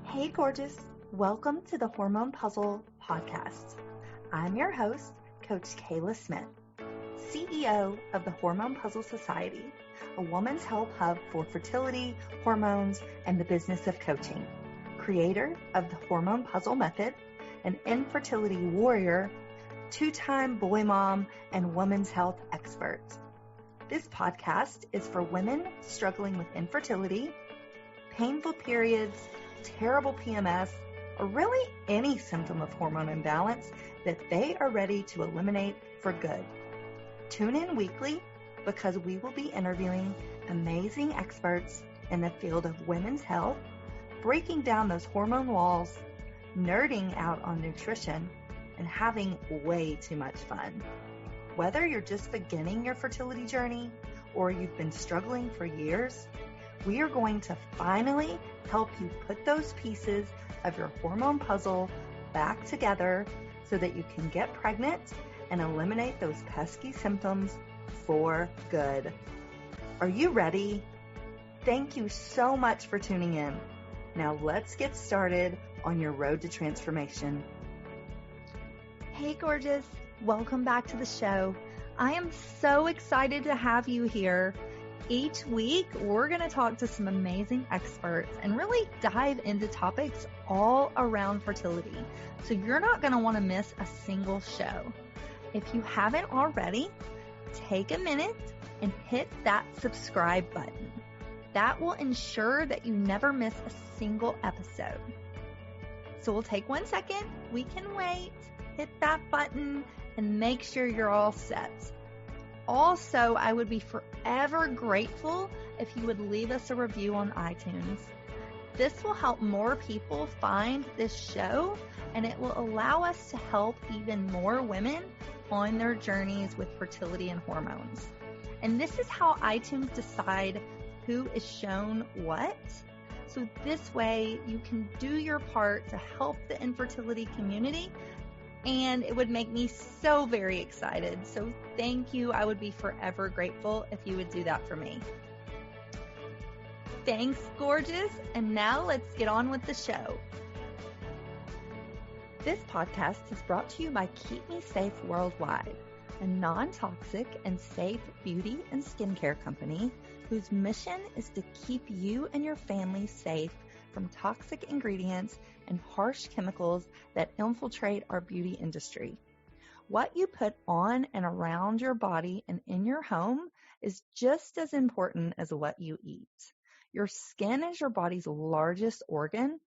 Hey, gorgeous. Welcome to the Hormone P.U.Z.Z.L.E Podcast. I'm your host, Coach Kayla Smith, CEO of the Hormone P.U.Z.Z.L Society, a woman's health hub for fertility, hormones, and the business of coaching, creator of the Hormone P.U.Z.Z.L method, an infertility warrior, two-time boy mom, and women's health expert. This podcast is for women struggling with infertility, painful periods, terrible PMS, or really any symptom of hormone imbalance that they are ready to eliminate for good. Tune in weekly because we will be interviewing amazing experts in the field of women's health, breaking down those hormone walls, nerding out on nutrition, and having way too much fun. Whether you're just beginning your fertility journey or you've been struggling for years, we are going to finally help you put those pieces of your hormone puzzle back together so that you can get pregnant and eliminate those pesky symptoms for good. Are you ready? Thank you so much for tuning in. Now let's get started on your road to transformation. Hey, gorgeous. Welcome back to the show. I am so excited to have you here. Each week, we're going to talk to some amazing experts and really dive into topics all around fertility. So you're not going to want to miss a single show. If you haven't already, take a minute and hit that subscribe button. That will ensure that you never miss a single episode. So we'll take 1 second. We can wait. Hit that button and make sure you're all set. Also, I would be forever grateful if you would leave us a review on iTunes. This will help more people find this show, and it will allow us to help even more women on their journeys with fertility and hormones. And this is how iTunes decide who is shown what. So this way you can do your part to help the infertility community, and it would make me so very excited. So thank you. I would be forever grateful if you would do that for me. Thanks, gorgeous. And now let's get on with the show. This podcast is brought to you by Keep Me Safe Worldwide, a non-toxic and safe beauty and skincare company whose mission is to keep you and your family safe from toxic ingredients and harsh chemicals that infiltrate our beauty industry. What you put on and around your body and in your home is just as important as what you eat. Your skin is your body's largest organ,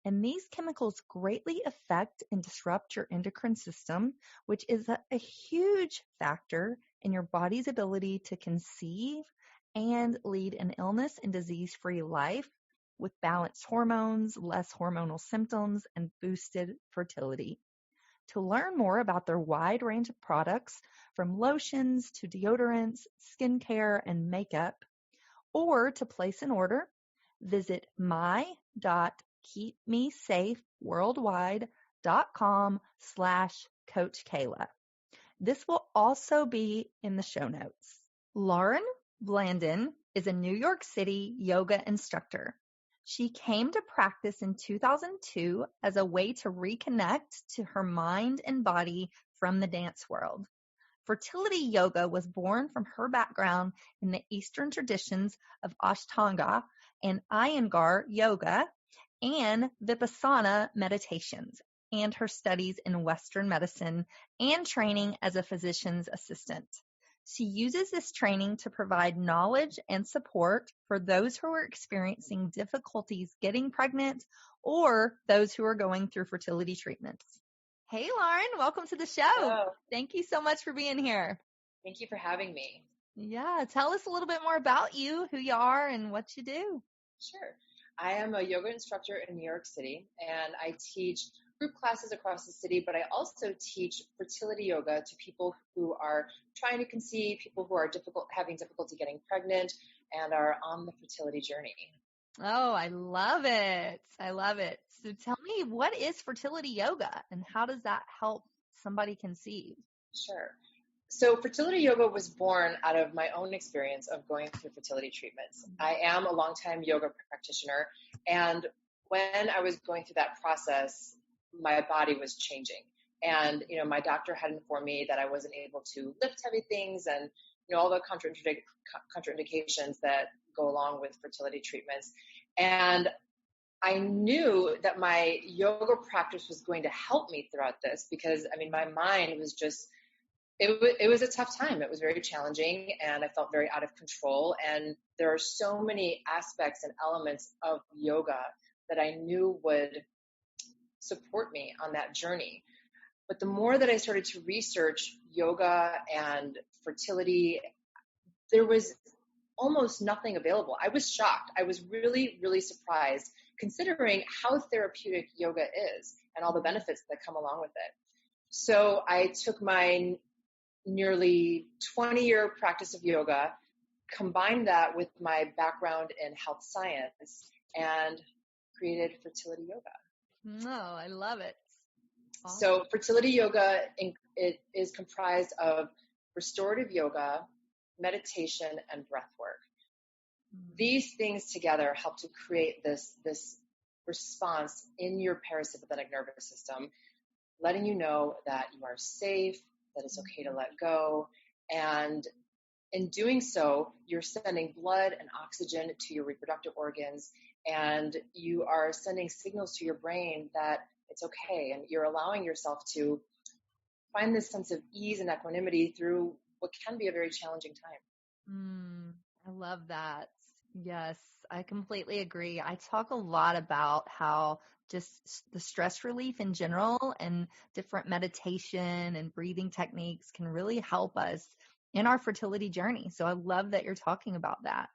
and these chemicals greatly affect and disrupt your endocrine system, which is a huge factor in your body's ability to conceive and lead an illness and disease-free life with balanced hormones, less hormonal symptoms, and boosted fertility. To learn more about their wide range of products, from lotions to deodorants, skincare, and makeup, or to place an order, visit my.keepmesafeworldwide.com/Coach Kayla. This will also be in the show notes. Lauren Blandin is a New York City yoga instructor. She came to practice in 2002 as a way to reconnect to her mind and body from the dance world. Fertility yoga was born from her background in the Eastern traditions of Ashtanga and Iyengar yoga and Vipassana meditations, and her studies in Western medicine and training as a physician's assistant. She uses this training to provide knowledge and support for those who are experiencing difficulties getting pregnant or those who are going through fertility treatments. Hey, Lauren, welcome to the show. Hello. Thank you so much for being here. Thank you for having me. Yeah, tell us a little bit more about you, who you are, and what you do. Sure. I am a yoga instructor in New York City, and I teach group classes across the city, but I also teach fertility yoga to people who are trying to conceive, people who are having difficulty getting pregnant, and are on the fertility journey. Oh, I love it. I love it. So tell me, what is fertility yoga and how does that help somebody conceive? Sure. So fertility yoga was born out of my own experience of going through fertility treatments. I am a longtime yoga practitioner, and when I was going through that process, my body was changing. And, my doctor had informed me that I wasn't able to lift heavy things and, all the contraindications that go along with fertility treatments. And I knew that my yoga practice was going to help me throughout this because, my mind was just, it was a tough time. It was very challenging and I felt very out of control. And there are so many aspects and elements of yoga that I knew would support me on that journey. But the more that I started to research yoga and fertility, there was almost nothing available. I was shocked. I was really, really surprised considering how therapeutic yoga is and all the benefits that come along with it. So I took my nearly 20-year practice of yoga, combined that with my background in health science, and created fertility yoga. No, I love it. Awesome. So fertility yoga, it is comprised of restorative yoga, meditation, and breath work. These things together help to create this response in your parasympathetic nervous system, letting you know that you are safe, that it's okay to let go. And in doing so, you're sending blood and oxygen to your reproductive organs, and you are sending signals to your brain that it's okay. And you're allowing yourself to find this sense of ease and equanimity through what can be a very challenging time. I love that. Yes, I completely agree. I talk a lot about how just the stress relief in general and different meditation and breathing techniques can really help us in our fertility journey. So I love that you're talking about that.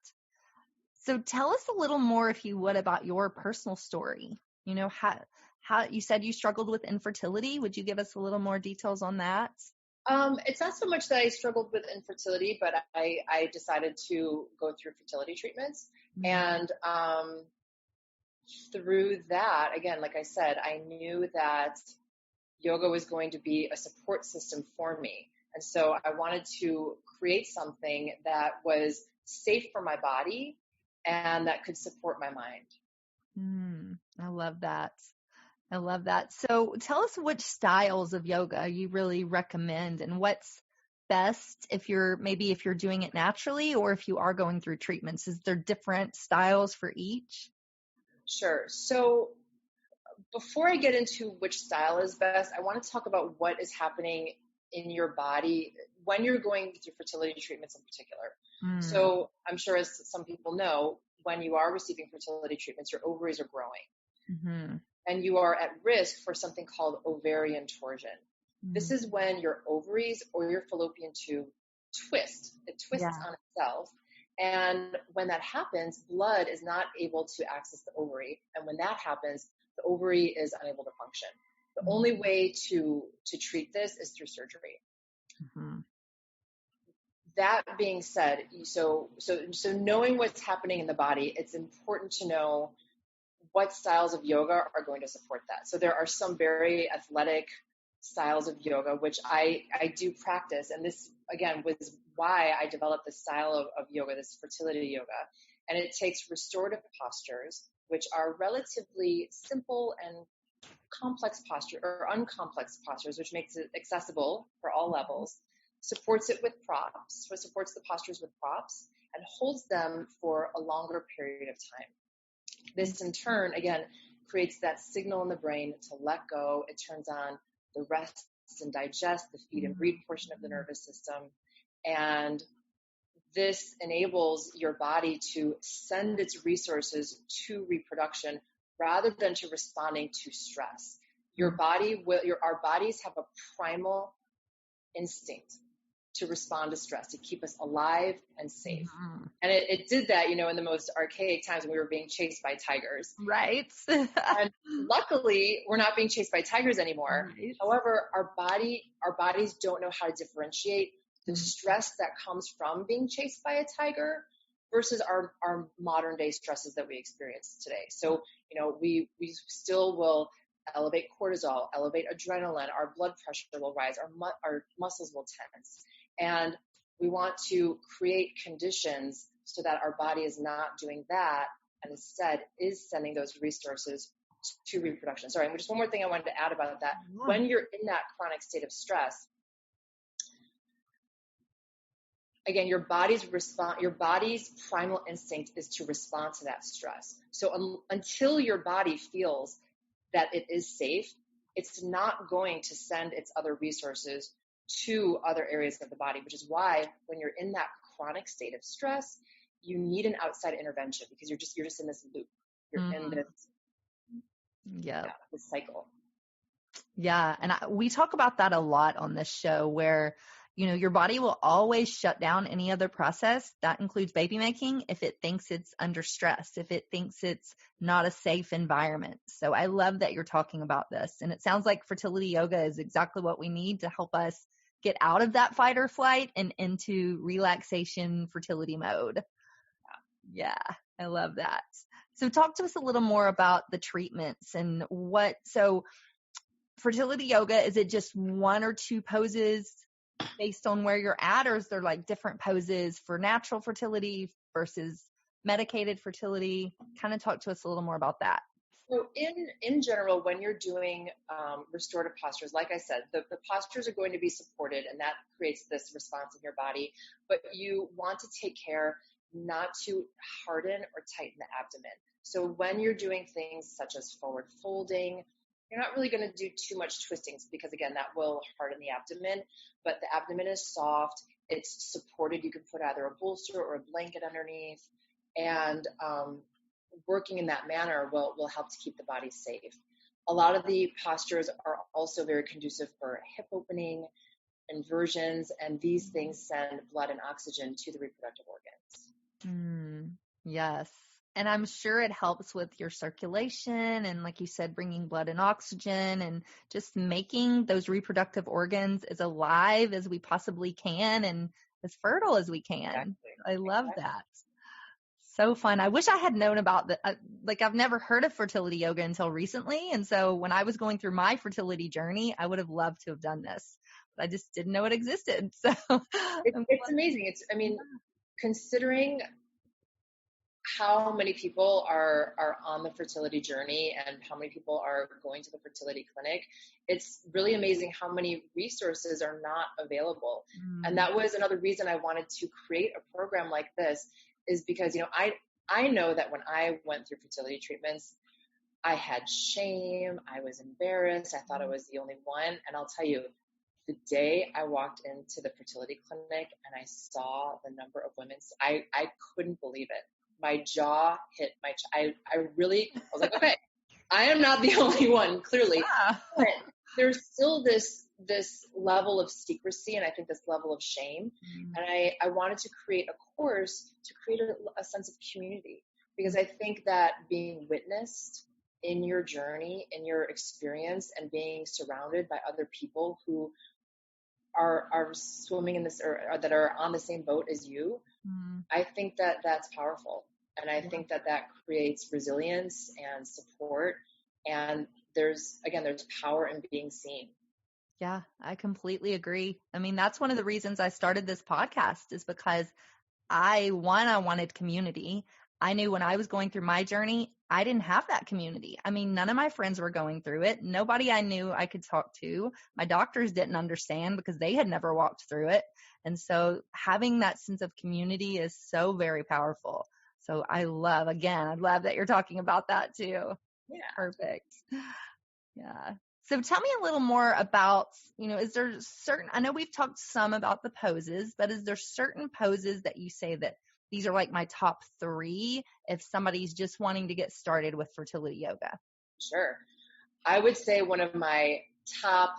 So tell us a little more, if you would, about your personal story. How you said you struggled with infertility. Would you give us a little more details on that? It's not so much that I struggled with infertility, but I decided to go through fertility treatments. And through that, again, like I said, I knew that yoga was going to be a support system for me. And so I wanted to create something that was safe for my body and that could support my mind. I love that. I love that. So tell us which styles of yoga you really recommend and what's best if you're doing it naturally or if you are going through treatments. Is there different styles for each? Sure. So before I get into which style is best, I want to talk about what is happening in your body when you're going through fertility treatments in particular. So I'm sure, as some people know, when you are receiving fertility treatments, your ovaries are growing. And you are at risk for something called ovarian torsion. This is when your ovaries or your fallopian tube twist. It twists on itself. And when that happens, blood is not able to access the ovary. And when that happens, the ovary is unable to function. The only way to treat this is through surgery. That being said, so knowing what's happening in the body, it's important to know what styles of yoga are going to support that. So there are some very athletic styles of yoga, which I do practice. And this, again, was why I developed this style of yoga, this fertility yoga. And it takes restorative postures, which are relatively simple and complex posture or uncomplex postures, which makes it accessible for all levels, supports it with props, so it supports the postures with props, and holds them for a longer period of time. This, in turn, again, creates that signal in the brain to let go. It turns on the rest and digest, the feed and breathe portion of the nervous system. And this enables your body to send its resources to reproduction rather than to responding to stress. Our bodies have a primal instinct to respond to stress, to keep us alive and safe. And it did that, in the most archaic times when we were being chased by tigers. Right. And luckily, we're not being chased by tigers anymore. Right. However, our bodies don't know how to differentiate the stress that comes from being chased by a tiger versus our modern day stresses that we experience today. So, we still will elevate cortisol, elevate adrenaline, our blood pressure will rise, our muscles will tense. And we want to create conditions so that our body is not doing that and instead is sending those resources to reproduction. Sorry, just one more thing I wanted to add about that. Yeah. When you're in that chronic state of stress, again, your body's primal instinct is to respond to that stress. So until your body feels that it is safe, it's not going to send its other resources to other areas of the body, which is why when you're in that chronic state of stress, you need an outside intervention because you're just in this loop. You're in this this cycle. Yeah. And we talk about that a lot on this show where, your body will always shut down any other process. That includes baby making if it thinks it's under stress, if it thinks it's not a safe environment. So I love that you're talking about this. And it sounds like fertility yoga is exactly what we need to help us get out of that fight or flight and into relaxation fertility mode. Yeah, I love that. So talk to us a little more about the treatments and so fertility yoga, is it just one or two poses based on where you're at, or is there like different poses for natural fertility versus medicated fertility? Kind of talk to us a little more about that. So in general, when you're doing restorative postures, like I said, the postures are going to be supported and that creates this response in your body, but you want to take care not to harden or tighten the abdomen. So when you're doing things such as forward folding, you're not really going to do too much twisting because, again, that will harden the abdomen, but the abdomen is soft. It's supported. You can put either a bolster or a blanket underneath, and working in that manner will help to keep the body safe. A lot of the postures are also very conducive for hip opening, inversions, and these things send blood and oxygen to the reproductive organs. Yes. And I'm sure it helps with your circulation and, like you said, bringing blood and oxygen and just making those reproductive organs as alive as we possibly can and as fertile as we can. Exactly. I love that. So fun. I wish I had known about that. I've never heard of fertility yoga until recently. And so when I was going through my fertility journey, I would have loved to have done this, but I just didn't know it existed. So it's amazing. Considering how many people are on the fertility journey and how many people are going to the fertility clinic, it's really amazing how many resources are not available. And that was another reason I wanted to create a program like this, is because, I know that when I went through fertility treatments, I had shame, I was embarrassed, I thought I was the only one. And I'll tell you, the day I walked into the fertility clinic and I saw the number of women, I couldn't believe it. My jaw hit I was like, okay, I am not the only one, clearly. Yeah. But there's still this level of secrecy and I think this level of shame. And I wanted to create a course to create a sense of community, because I think that being witnessed in your journey, in your experience, and being surrounded by other people who are swimming in this, or that are on the same boat as you, I think that that's powerful. And I think that creates resilience and support. And there's power in being seen. Yeah, I completely agree. I mean, that's one of the reasons I started this podcast, is because I wanted community. I knew when I was going through my journey, I didn't have that community. I mean, none of my friends were going through it. Nobody I knew I could talk to. My doctors didn't understand because they had never walked through it. And so having that sense of community is so very powerful. So I love that you're talking about that too. Yeah. Perfect. Yeah. So tell me a little more about, is there I know we've talked some about the poses, but is there certain poses that you say that these are like my top 3 if somebody's just wanting to get started with fertility yoga? Sure. I would say one of my top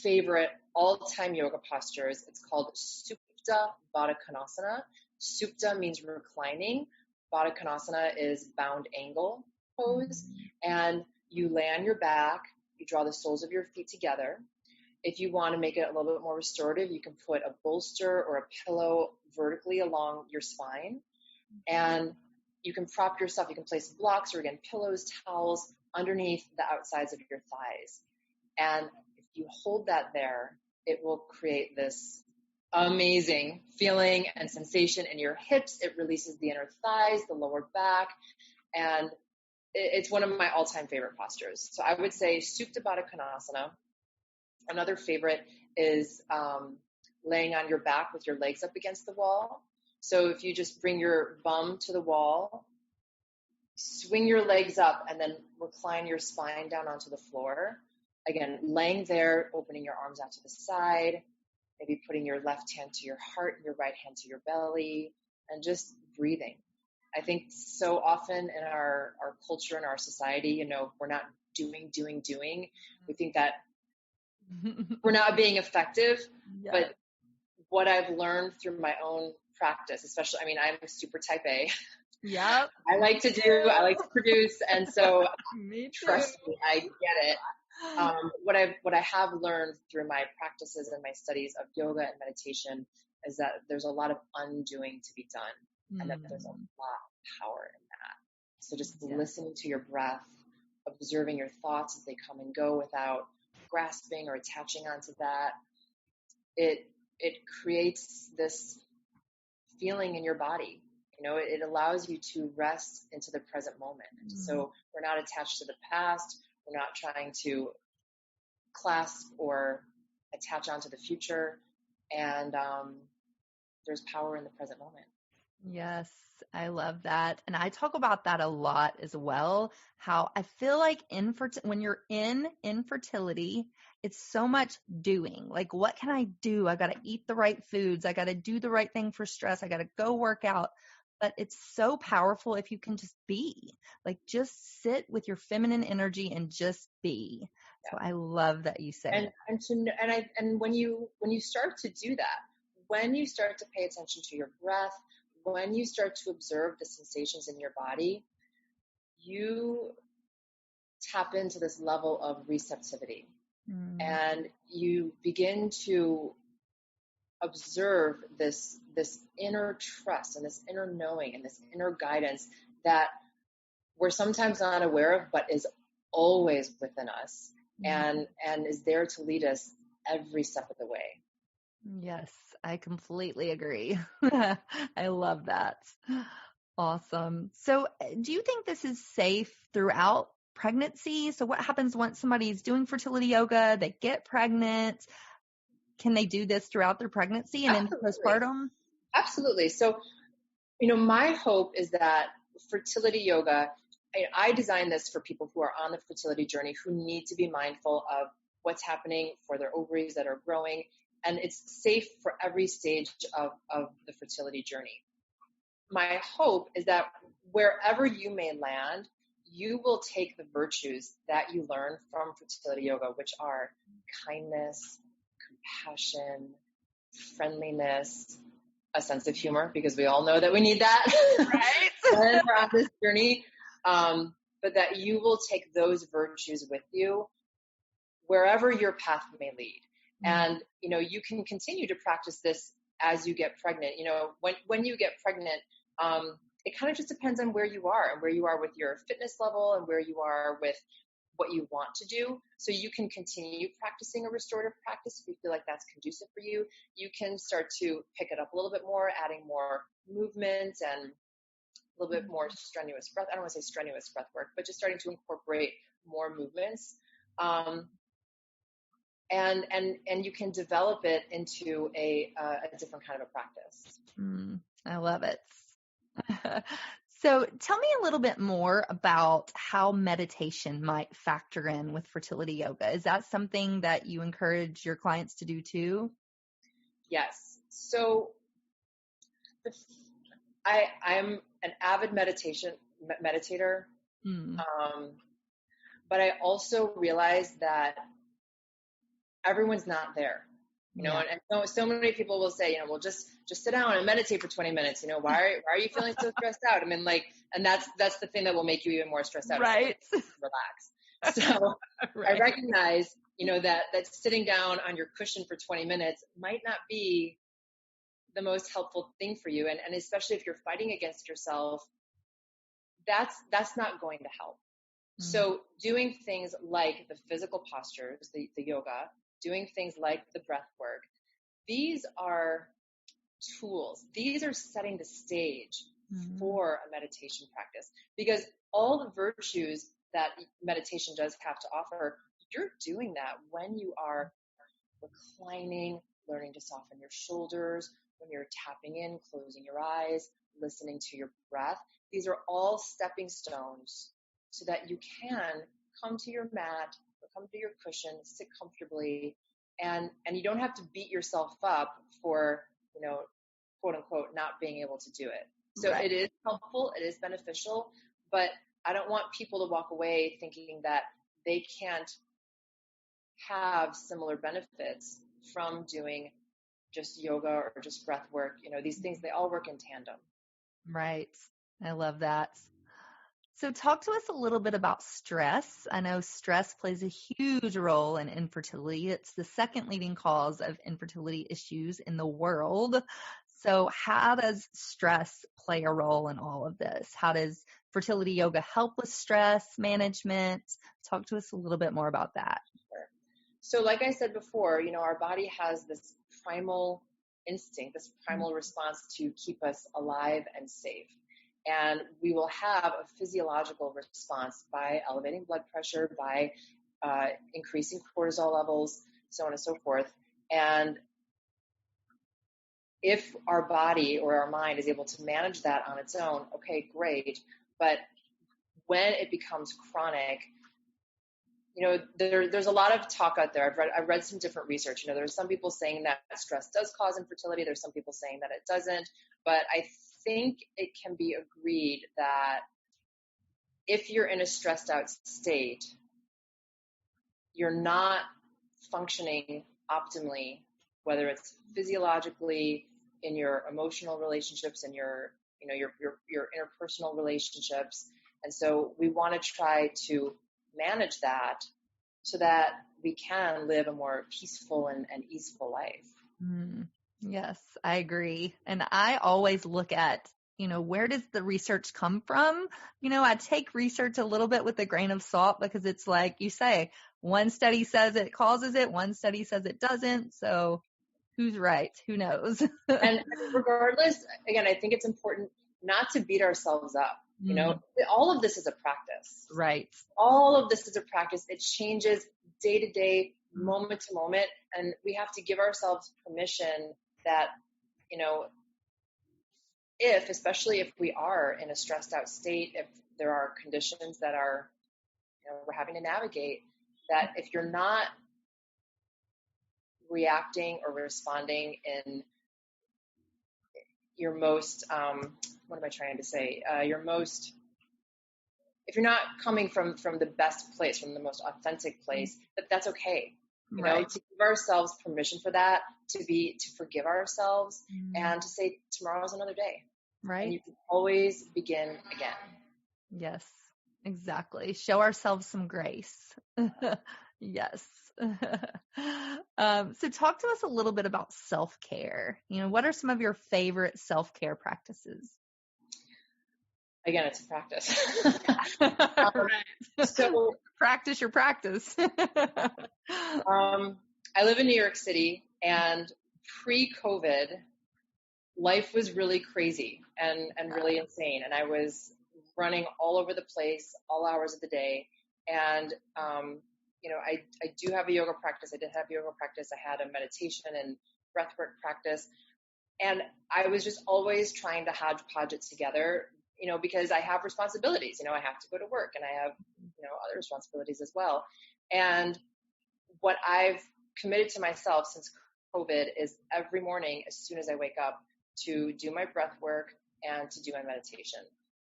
favorite all-time yoga postures, it's called Supta Baddha Konasana. Supta means reclining. Baddha Konasana is bound angle pose. And you lay on your back, you draw the soles of your feet together. If you want to make it a little bit more restorative, you can put a bolster or a pillow vertically along your spine. And you can prop yourself, you can place blocks or, again, pillows, towels underneath the outsides of your thighs. And if you hold that there, it will create this amazing feeling and sensation in your hips. It releases the inner thighs, the lower back, and it's one of my all-time favorite postures. So I would say Supta Baddha Konasana. Another favorite is laying on your back with your legs up against the wall. So if you just bring your bum to the wall, swing your legs up, and then recline your spine down onto the floor. Again, laying there, opening your arms out to the side, maybe putting your left hand to your heart and your right hand to your belly, and just breathing. I think so often in our culture and our society, we're not doing. We think that we're not being effective. Yeah. But what I've learned through my own practice, especially, I'm super type A. Yep. I like to produce. And so trust me, I get it. What I have learned through my practices and my studies of yoga and meditation is that there's a lot of undoing to be done, and that there's a lot of power in that. So just listening to your breath, observing your thoughts as they come and go without grasping or attaching onto that, it creates this feeling in your body. It allows you to rest into the present moment. So we're not attached to the past. We're not trying to clasp or attach onto the future. And there's power in the present moment. Yes, I love that. And I talk about that a lot as well, how I feel like when you're in infertility, it's so much doing. Like, what can I do? I got to eat the right foods. I got to do the right thing for stress. I got to go work out. But it's so powerful if you can just be, like, just sit with your feminine energy and just be. Yeah. So I love that you said that. And when you start to do that, when you start to pay attention to your breath, when you start to observe the sensations in your body, you tap into this level of receptivity, and you begin to observe this inner trust and this inner knowing and this inner guidance that we're sometimes not aware of, but is always within us, and is there to lead us every step of the way. Yes, I completely agree. I love that. Awesome. So do you think this is safe throughout pregnancy? So what happens once somebody's doing fertility yoga, they get pregnant? Can they do this throughout their pregnancy and into postpartum? Absolutely. So, my hope is that fertility yoga, I designed this for people who are on the fertility journey, who need to be mindful of what's happening for their ovaries that are growing. And it's safe for every stage of the fertility journey. My hope is that wherever you may land, you will take the virtues that you learn from fertility yoga, which are kindness, compassion, friendliness, a sense of humor, because we all know that we need that right? when we're on this journey. But that you will take those virtues with you wherever your path may lead. And, you can continue to practice this as you get pregnant. When you get pregnant, it kind of just depends on where you are and where you are with your fitness level and where you are with what you want to do. So you can continue practicing a restorative practice if you feel like that's conducive for you. You can start to pick it up a little bit more, adding more movement and a little bit more strenuous breath. I don't want to say strenuous breath work, but just starting to incorporate more movements. And you can develop it into a different kind of a practice. I love it. So tell me a little bit more about how meditation might factor in with fertility yoga. Is that something that you encourage your clients to do too? Yes. So I'm an avid meditator. But I also realize that everyone's not there. And so many people will say, well, just sit down and meditate for 20 minutes. Why are you feeling so stressed out? And that's the thing that will make you even more stressed out. Right. Relax. So right. I recognize, that sitting down on your cushion for 20 minutes might not be the most helpful thing for you. And especially if you're fighting against yourself, that's not going to help. So doing things like the physical postures, the yoga, doing things like the breath work, these are tools. These are setting the stage for a meditation practice, because all the virtues that meditation does have to offer, you're doing that when you are reclining, learning to soften your shoulders, when you're tapping in, closing your eyes, listening to your breath. These are all stepping stones so that you can come to your mat or come to your cushion, sit comfortably, and you don't have to beat yourself up for, quote unquote, not being able to do it. So It is helpful, it is beneficial, but I don't want people to walk away thinking that they can't have similar benefits from doing just yoga or just breath work. These things, they all work in tandem. Right. I love that. So talk to us a little bit about stress. I know stress plays a huge role in infertility. It's the second leading cause of infertility issues in the world. So how does stress play a role in all of this? How does fertility yoga help with stress management? Talk to us a little bit more about that. Sure. So like I said before, our body has this primal instinct, this primal response to keep us alive and safe. And we will have a physiological response by elevating blood pressure, by increasing cortisol levels, so on and so forth. And if our body or our mind is able to manage that on its own, okay, great. But when it becomes chronic, there's a lot of talk out there. I've read some different research. There's some people saying that stress does cause infertility. There's some people saying that it doesn't. But I think it can be agreed that if you're in a stressed out state, you're not functioning optimally, whether it's physiologically, in your emotional relationships, and your interpersonal relationships. And so we want to try to manage that so that we can live a more peaceful and easeful life. Yes, I agree. And I always look at, where does the research come from? I take research a little bit with a grain of salt, because it's like you say, one study says it causes it, one study says it doesn't. So who's right? Who knows? And regardless, again, I think it's important not to beat ourselves up. All of this is a practice. Right. All of this is a practice. It changes day to day, moment to moment. And we have to give ourselves permission that, especially if we are in a stressed out state, if there are conditions that are, we're having to navigate, that if you're not reacting or responding in your most, what am I trying to say? If you're not coming from the best place, from the most authentic place, that's okay. To give ourselves permission for that, to forgive ourselves, and to say tomorrow's another day. Right. And you can always begin again. Yes, exactly. Show ourselves some grace. Yes. So talk to us a little bit about self-care. What are some of your favorite self-care practices? Again, it's a practice. So practice your practice. I live in New York City, and pre-COVID, life was really crazy and really insane. And I was running all over the place, all hours of the day. And, I do have a yoga practice. I did have yoga practice. I had a meditation and breathwork practice. And I was just always trying to hodgepodge it together, because I have responsibilities. I have to go to work, and I have, other responsibilities as well. And what I've committed to myself since COVID is every morning, as soon as I wake up, to do my breath work and to do my meditation.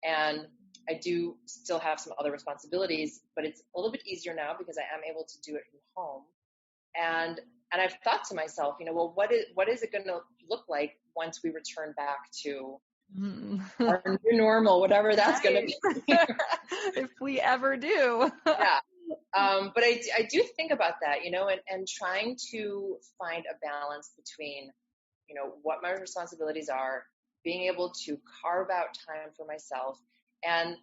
And I do still have some other responsibilities, but it's a little bit easier now because I am able to do it from home. And I've thought to myself, what is it going to look like once we return back to our new normal, whatever that's going to be. If we ever do. Yeah. But I do think about that, and trying to find a balance between, what my responsibilities are, being able to carve out time for myself, and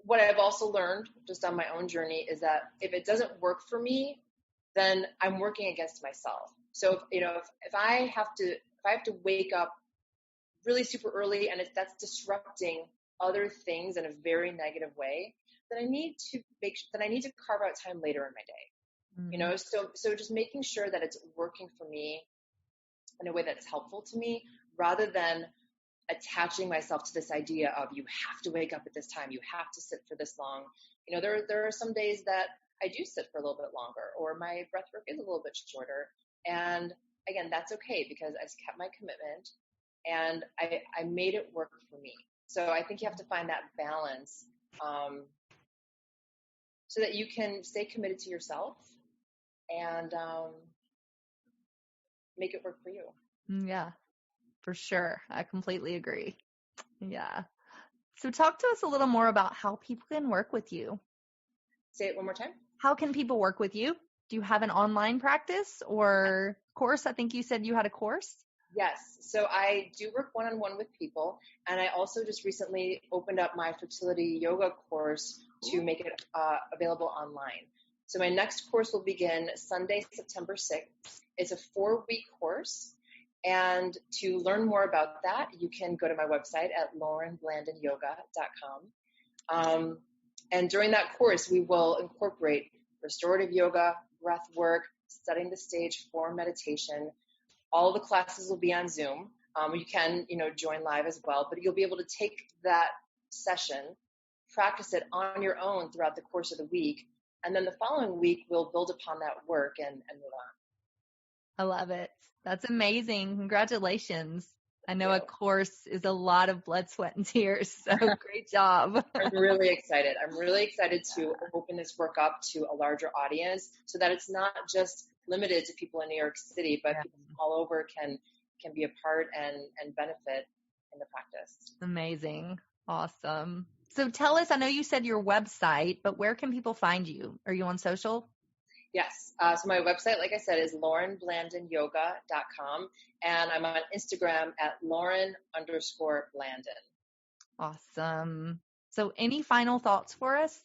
what I've also learned just on my own journey is that if it doesn't work for me, then I'm working against myself. So if I have to wake up really super early and if that's disrupting other things in a very negative way, then I need to carve out time later in my day. So just making sure that it's working for me in a way that's helpful to me, rather than attaching myself to this idea of you have to wake up at this time, you have to sit for this long. There are some days that I do sit for a little bit longer, or my breath work is a little bit shorter. And again, that's okay, because I kept my commitment and I made it work for me. So I think you have to find that balance, so that you can stay committed to yourself and make it work for you. Yeah, for sure. I completely agree. Yeah. So talk to us a little more about how people can work with you. Say it one more time. How can people work with you? Do you have an online practice or course? I think you said you had a course. Yes. So I do work one-on-one with people. And I also just recently opened up my fertility yoga course to make it available online. So my next course will begin Sunday, September 6th. It's a 4-week course. And to learn more about that, you can go to my website at laurenblandinyoga.com. And during that course, we will incorporate restorative yoga, breath work, setting the stage for meditation. All the classes will be on Zoom. You can, join live as well, but you'll be able to take that session, practice it on your own throughout the course of the week. And then the following week, we'll build upon that work and move on. I love it. That's amazing. Congratulations. I know a course is a lot of blood, sweat, and tears. So great job. I'm really excited. I'm really excited to open this work up to a larger audience so that it's not just limited to people in New York City, but people all over can be a part and benefit in the practice. Amazing. Awesome. So tell us, I know you said your website, but where can people find you? Are you on social? Yes. So my website, like I said, is laurenblandinyoga.com. And I'm on Instagram at Lauren_Blandin. Awesome. So any final thoughts for us?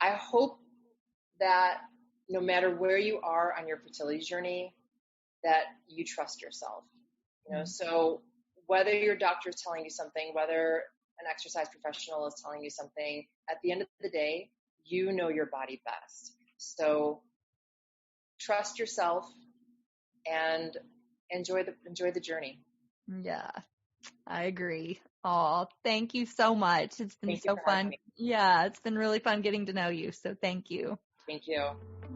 I hope that no matter where you are on your fertility journey, that you trust yourself. So whether your doctor is telling you something, whether an exercise professional is telling you something, at the end of the day, you know your body best. So trust yourself and enjoy the journey. Yeah, I agree. Oh, thank you so much. It's been so fun. Yeah, it's been really fun getting to know you. So thank you. Thank you.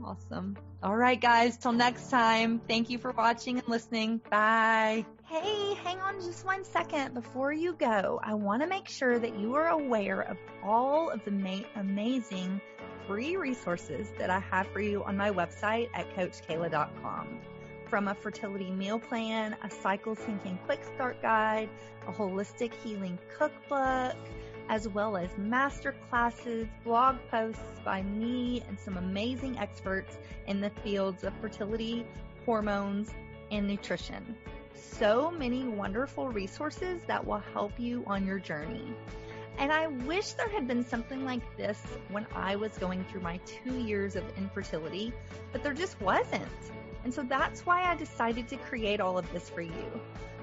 Awesome. All right, guys, till next time. Thank you for watching and listening. Bye. Hey, hang on just 1 second before you go. I want to make sure that you are aware of all of the amazing free resources that I have for you on my website at CoachKayla.com. From a fertility meal plan, a cycle syncing quick start guide, a holistic healing cookbook, as well as master classes, blog posts by me and some amazing experts in the fields of fertility, hormones, and nutrition. So many wonderful resources that will help you on your journey. And I wish there had been something like this when I was going through my 2 years of infertility, but there just wasn't. And so that's why I decided to create all of this for you.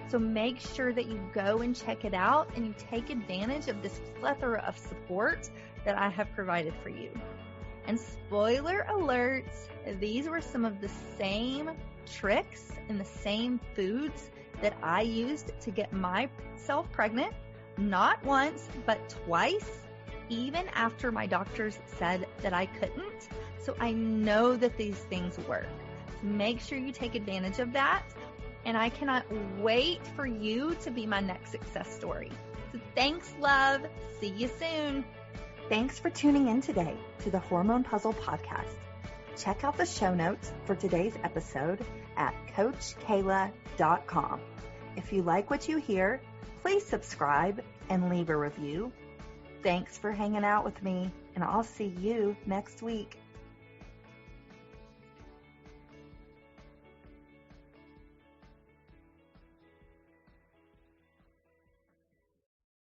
So make sure that you go and check it out and you take advantage of this plethora of support that I have provided for you. And spoiler alert, these were some of the same tricks and the same foods that I used to get myself pregnant, not once, but twice, even after my doctors said that I couldn't. So I know that these things work. Make sure you take advantage of that. And I cannot wait for you to be my next success story. So thanks, love. See you soon. Thanks for tuning in today to the Hormone Puzzle Podcast. Check out the show notes for today's episode at CoachKayla.com. If you like what you hear, please subscribe and leave a review. Thanks for hanging out with me, and I'll see you next week.